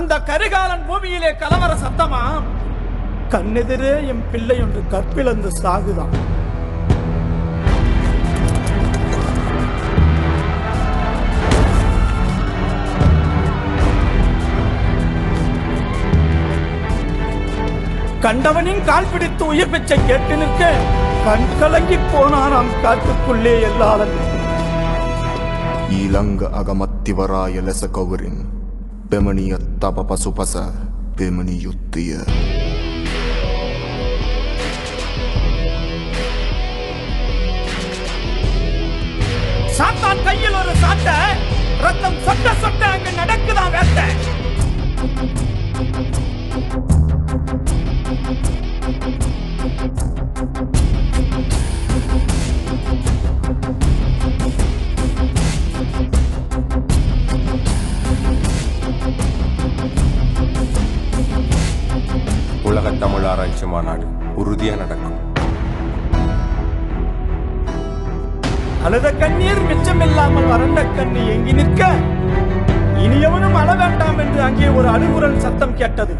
அந்த கரிகாலன் பூமியிலே கலவர சத்தமா? கண்ணெதிரே என் பிள்ளை ஒன்று கற்பிழந்து சாகுதான். கண்டவனின் கால் பிடித்து உயிர் பிச்சை கேட்டு நிற்க கண் கலங்கி போனானாம் காட்டுக்குள்ளே எல்லாளன். ඊළඟ අගමත්තිවරාය ලෙස කවුරින් පෙමණියත් අප පසුපස පෙමණි යුත්තිය. சாத்தான் கையில் ஒரு சாட்ட, ரத்தம் சொட்ட சொட்ட அங்கு நடக்குதான் வேட்ட. உலகத் தமிழ் ஆராய்ச்சி மாநாடு உறுதியாக நடக்கும். அழுத கண்ணீர் மிச்சமில்லாமல் வறண்ட கண்ணி எங்கி நிற்க இனியவனும் அழ வேண்டாம் என்று அங்கே ஒரு அழுகுரல் சத்தம் கேட்டது.